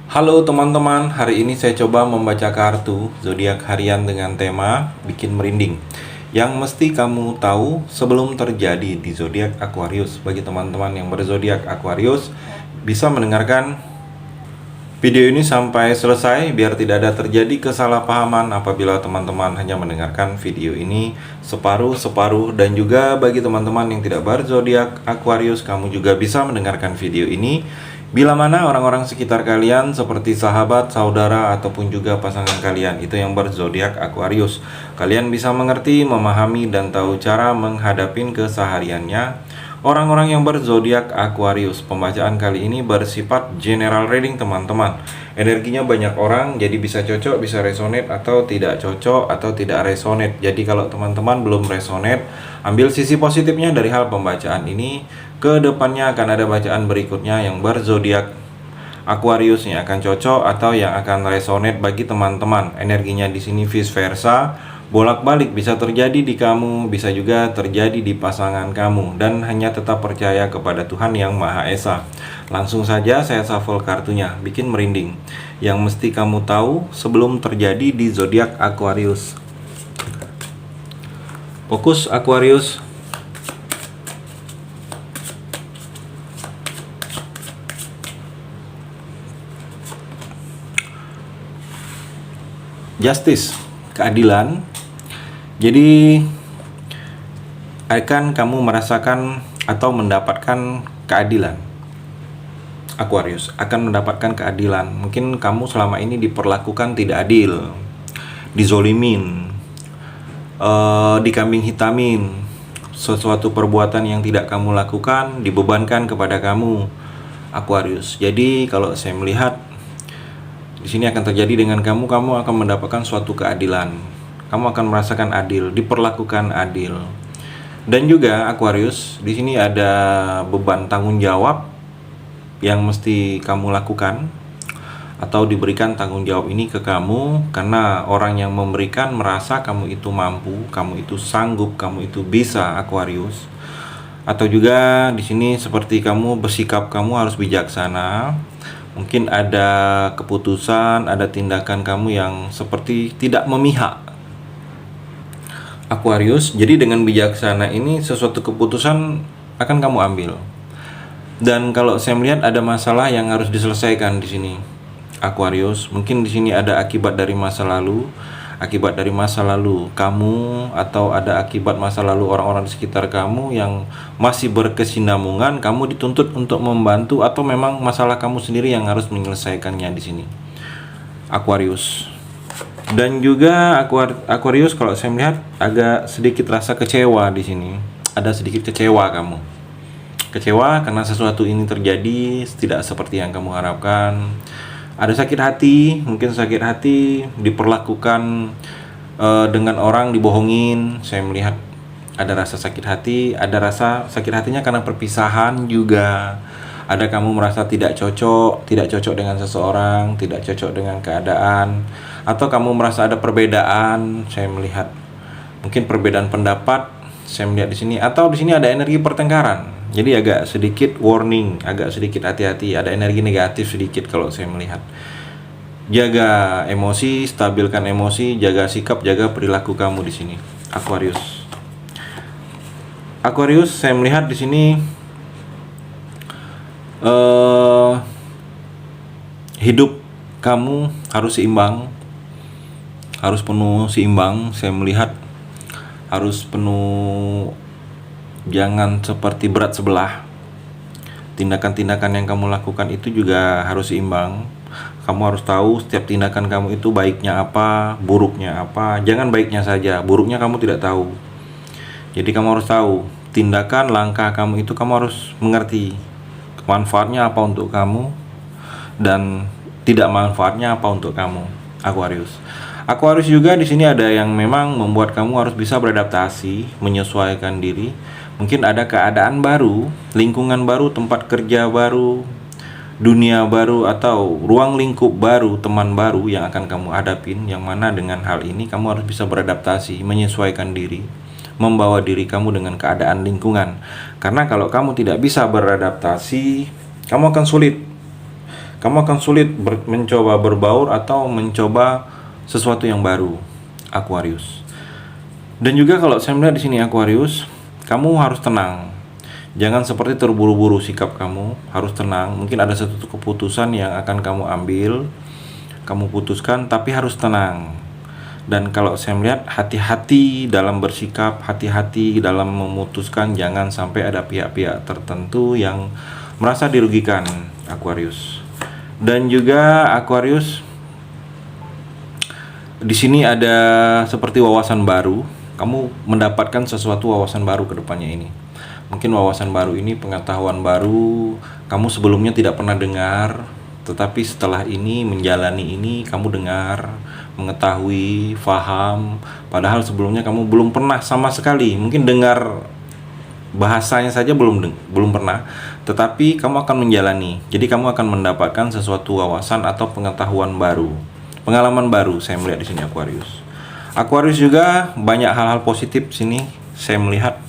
Halo teman-teman, hari ini saya coba membaca kartu zodiak harian dengan tema bikin merinding yang mesti kamu tahu sebelum terjadi di zodiak Aquarius. Bagi teman-teman yang berzodiak Aquarius, bisa mendengarkan video ini sampai selesai biar tidak ada terjadi kesalahpahaman apabila teman-teman hanya mendengarkan video ini separuh-separuh. Dan juga bagi teman-teman yang tidak berzodiak Aquarius, kamu juga bisa mendengarkan video ini bila mana orang-orang sekitar kalian seperti sahabat, saudara, ataupun juga pasangan kalian itu yang berzodiak Aquarius. Kalian bisa mengerti, memahami, dan tahu cara menghadapin kesehariannya orang-orang yang berzodiak Aquarius. Pembacaan kali ini bersifat general reading teman-teman. Energinya banyak orang, jadi bisa cocok, bisa resonate, atau tidak cocok, atau tidak resonate. Jadi kalau teman-teman belum resonate, ambil sisi positifnya dari hal pembacaan ini. Kedepannya akan ada bacaan berikutnya yang berzodiak Aquarius yang akan cocok atau yang akan resonate bagi teman-teman. Energinya di sini vice versa, bolak-balik bisa terjadi di kamu, bisa juga terjadi di pasangan kamu, dan hanya tetap percaya kepada Tuhan yang Maha Esa. Langsung saja saya shuffle kartunya, bikin merinding yang mesti kamu tahu sebelum terjadi di zodiak Aquarius. Fokus Aquarius. Justice, keadilan. Jadi akan kamu merasakan atau mendapatkan keadilan. Aquarius akan mendapatkan keadilan. Mungkin kamu selama ini diperlakukan tidak adil, dizolimin, dikambing hitamin, sesuatu perbuatan yang tidak kamu lakukan dibebankan kepada kamu, Aquarius. Jadi kalau saya melihat di sini akan terjadi dengan kamu akan mendapatkan suatu keadilan. Kamu akan merasakan adil, diperlakukan adil. Dan juga Aquarius, di sini ada beban tanggung jawab yang mesti kamu lakukan atau diberikan tanggung jawab ini ke kamu karena orang yang memberikan merasa kamu itu mampu, kamu itu sanggup, kamu itu bisa, Aquarius. Atau juga di sini seperti kamu bersikap, kamu harus bijaksana. Mungkin ada keputusan, ada tindakan kamu yang seperti tidak memihak, Aquarius. Jadi dengan bijaksana ini sesuatu keputusan akan kamu ambil. Dan kalau saya melihat ada masalah yang harus diselesaikan di sini, Aquarius. Mungkin di sini ada akibat dari masa lalu, kamu, atau ada akibat masa lalu orang-orang di sekitar kamu yang masih berkesinambungan. Kamu dituntut untuk membantu, atau memang masalah kamu sendiri yang harus menyelesaikannya di sini, Aquarius. Dan juga Aquarius, kalau saya melihat agak sedikit rasa kecewa di sini. Ada sedikit kecewa kamu. Kecewa karena sesuatu ini terjadi tidak seperti yang kamu harapkan. Ada sakit hati, mungkin sakit hati diperlakukan dengan orang, dibohongin. Saya melihat ada rasa sakit hati, ada rasa sakit hatinya karena perpisahan juga. Ada kamu merasa tidak cocok dengan seseorang, tidak cocok dengan keadaan, atau kamu merasa ada perbedaan. Saya melihat mungkin perbedaan pendapat. Saya melihat di sini, atau di sini ada energi pertengkaran. Jadi agak sedikit warning, agak sedikit hati-hati, ada energi negatif sedikit kalau saya melihat. Jaga emosi, stabilkan emosi, jaga sikap, jaga perilaku kamu di sini, Aquarius. Aquarius, saya melihat di sini hidup kamu harus seimbang, harus penuh seimbang. Saya melihat harus penuh, jangan seperti berat sebelah. Tindakan-tindakan yang kamu lakukan itu juga harus seimbang. Kamu harus tahu setiap tindakan kamu itu baiknya apa, buruknya apa. Jangan baiknya saja, buruknya kamu tidak tahu. Jadi kamu harus tahu tindakan, langkah kamu itu kamu harus mengerti manfaatnya apa untuk kamu dan tidak manfaatnya apa untuk kamu, Aquarius. Aquarius juga di sini ada yang memang membuat kamu harus bisa beradaptasi, menyesuaikan diri. Mungkin ada keadaan baru, lingkungan baru, tempat kerja baru, dunia baru, atau ruang lingkup baru, teman baru yang akan kamu hadapin. Yang mana dengan hal ini kamu harus bisa beradaptasi, menyesuaikan diri, membawa diri kamu dengan keadaan lingkungan. Karena kalau kamu tidak bisa beradaptasi, kamu akan sulit. Kamu akan sulit mencoba berbaur atau mencoba sesuatu yang baru, Aquarius. Dan juga kalau saya melihat di sini Aquarius, kamu harus tenang. Jangan seperti terburu-buru sikap kamu, harus tenang. Mungkin ada satu keputusan yang akan kamu ambil, kamu putuskan, tapi harus tenang. Dan kalau saya melihat, hati-hati dalam bersikap, hati-hati dalam memutuskan, jangan sampai ada pihak-pihak tertentu yang merasa dirugikan, Aquarius. Dan juga Aquarius, di sini ada seperti wawasan baru. Kamu mendapatkan sesuatu wawasan baru ke depannya ini. Mungkin wawasan baru ini, pengetahuan baru, kamu sebelumnya tidak pernah dengar, tetapi setelah ini, menjalani ini, kamu dengar, mengetahui, faham, padahal sebelumnya kamu belum pernah sama sekali, mungkin dengar bahasanya saja belum pernah, tetapi kamu akan menjalani. Jadi kamu akan mendapatkan sesuatu wawasan atau pengetahuan baru, pengalaman baru. Saya melihat di sini Aquarius. Aquarius juga banyak hal-hal positif sini. Saya melihat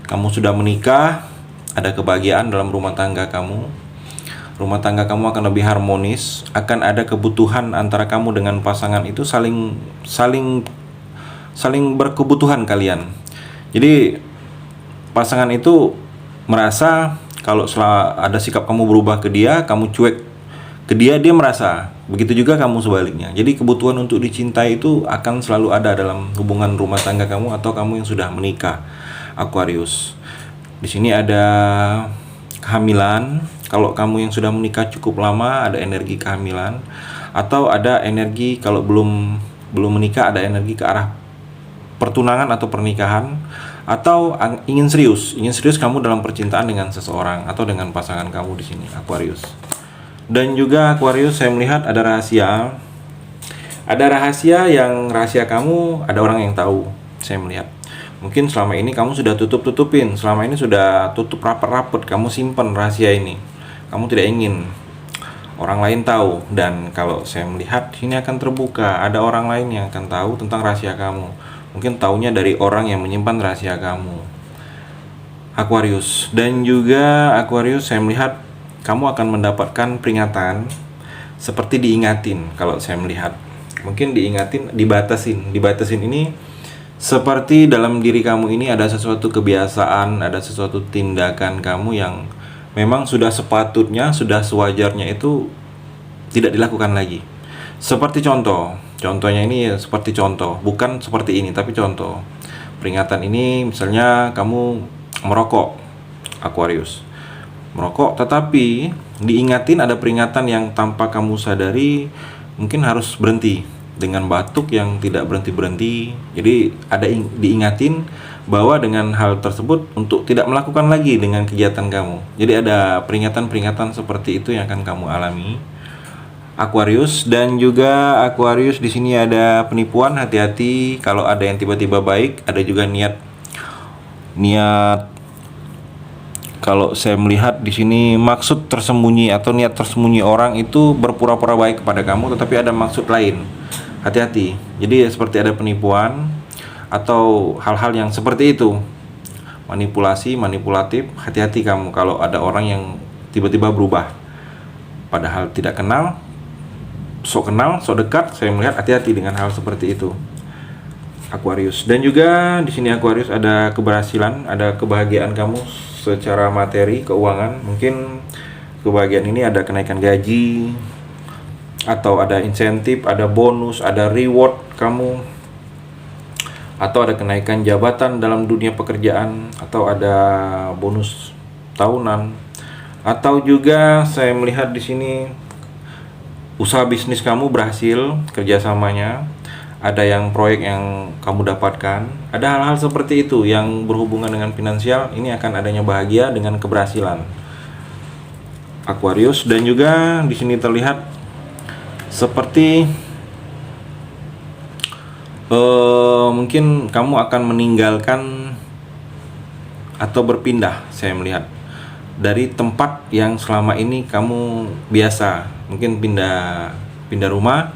kamu sudah menikah, ada kebahagiaan dalam rumah tangga kamu. Rumah tangga kamu akan lebih harmonis, akan ada kebutuhan antara kamu dengan pasangan itu saling berkebutuhan kalian. Jadi pasangan itu merasa kalau ada sikap kamu berubah ke dia, kamu cuek ke dia, dia merasa. Begitu juga kamu sebaliknya. Jadi kebutuhan untuk dicintai itu akan selalu ada dalam hubungan rumah tangga kamu atau kamu yang sudah menikah, Aquarius. Di sini ada kehamilan. Kalau kamu yang sudah menikah cukup lama, ada energi kehamilan, atau ada energi kalau belum menikah, ada energi ke arah pertunangan atau pernikahan, atau ingin serius kamu dalam percintaan dengan seseorang atau dengan pasangan kamu di sini, Aquarius. Dan juga Aquarius, saya melihat ada rahasia yang rahasia kamu ada orang yang tahu. Saya melihat mungkin selama ini kamu sudah tutupin, selama ini sudah tutup rapat-rapat, kamu simpan rahasia ini, kamu tidak ingin orang lain tahu. Dan kalau saya melihat ini akan terbuka, ada orang lain yang akan tahu tentang rahasia kamu. Mungkin taunya dari orang yang menyimpan rahasia kamu, Aquarius. Dan juga Aquarius, saya melihat kamu akan mendapatkan peringatan seperti diingatin. Kalau saya melihat mungkin diingatin, dibatasin ini seperti dalam diri kamu ini ada sesuatu kebiasaan, ada sesuatu tindakan kamu yang memang sudah sepatutnya, sudah sewajarnya itu tidak dilakukan lagi. Seperti contohnya ini seperti contoh, bukan seperti ini tapi contoh. Peringatan ini misalnya kamu merokok, Aquarius. Merokok, tetapi diingatin ada peringatan yang tanpa kamu sadari, mungkin harus berhenti dengan batuk yang tidak berhenti-berhenti. Jadi ada diingatin bahwa dengan hal tersebut untuk tidak melakukan lagi dengan kegiatan kamu. Jadi ada peringatan-peringatan seperti itu yang akan kamu alami, Aquarius. Dan juga Aquarius, di sini ada penipuan, hati-hati kalau ada yang tiba-tiba baik, ada juga niat kalau saya melihat di sini maksud tersembunyi atau niat tersembunyi orang itu berpura-pura baik kepada kamu, tetapi ada maksud lain. Hati-hati. Jadi seperti ada penipuan atau hal-hal yang seperti itu, manipulatif. Hati-hati kamu kalau ada orang yang tiba-tiba berubah, padahal tidak kenal, sok dekat. Saya melihat hati-hati dengan hal seperti itu, Aquarius. Dan juga di sini Aquarius ada keberhasilan, ada kebahagiaan kamu secara materi, keuangan. Mungkin kebahagiaan ini ada kenaikan gaji, atau ada insentif, ada bonus, ada reward kamu, atau ada kenaikan jabatan dalam dunia pekerjaan, atau ada bonus tahunan, atau juga saya melihat di sini usaha bisnis kamu berhasil kerjasamanya, ada yang proyek yang kamu dapatkan, ada hal-hal seperti itu yang berhubungan dengan finansial. Ini akan adanya bahagia dengan keberhasilan, Aquarius. Dan juga di sini terlihat seperti mungkin kamu akan meninggalkan atau berpindah. Saya melihat dari tempat yang selama ini kamu biasa, mungkin pindah rumah,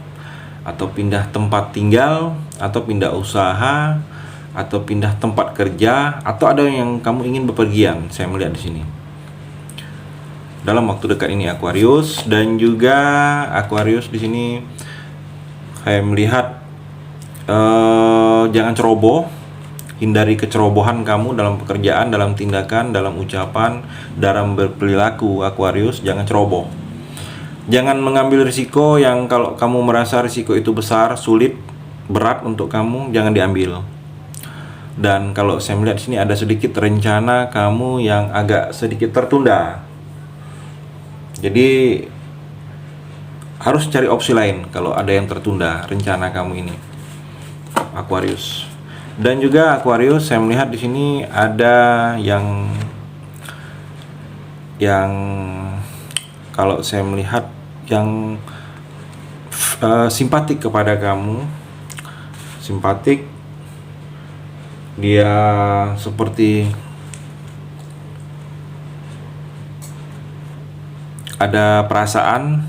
atau pindah tempat tinggal, atau pindah usaha, atau pindah tempat kerja, atau ada yang kamu ingin bepergian. Saya melihat di sini. dalam waktu dekat ini Aquarius. Dan juga Aquarius di sini saya melihat jangan ceroboh, hindari kecerobohan kamu dalam pekerjaan, dalam tindakan, dalam ucapan, dalam berperilaku. Aquarius, jangan ceroboh. Jangan mengambil risiko yang kalau kamu merasa risiko itu besar, sulit, berat untuk kamu, jangan diambil. Dan kalau saya melihat di sini ada sedikit rencana kamu yang agak sedikit tertunda. Jadi harus cari opsi lain kalau ada yang tertunda rencana kamu ini, Aquarius. Dan juga Aquarius, saya melihat di sini ada yang kalau saya melihat yang simpatik kepada kamu, simpatik. Dia seperti ada perasaan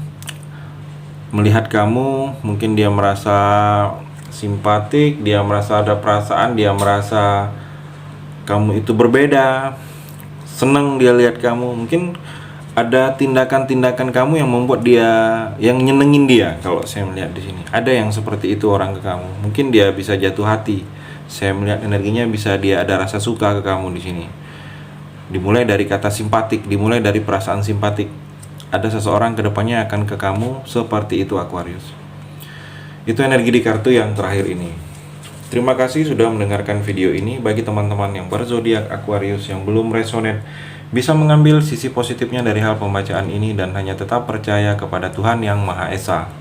melihat kamu, mungkin dia merasa simpatik, dia merasa ada perasaan, dia merasa kamu itu berbeda, seneng dia lihat kamu. Mungkin ada tindakan-tindakan kamu yang membuat dia, yang nyenengin dia. Kalau saya melihat di sini ada yang seperti itu orang ke kamu. Mungkin dia bisa jatuh hati. Saya melihat energinya bisa dia ada rasa suka ke kamu di sini. Dimulai dari kata simpatik, dimulai dari perasaan simpatik. Ada seseorang kedepannya akan ke kamu seperti itu, Aquarius. Itu energi di kartu yang terakhir ini. Terima kasih sudah mendengarkan video ini. Bagi teman-teman yang berzodiak Aquarius yang belum resonate, bisa mengambil sisi positifnya dari hal pembacaan ini dan hanya tetap percaya kepada Tuhan Yang Maha Esa.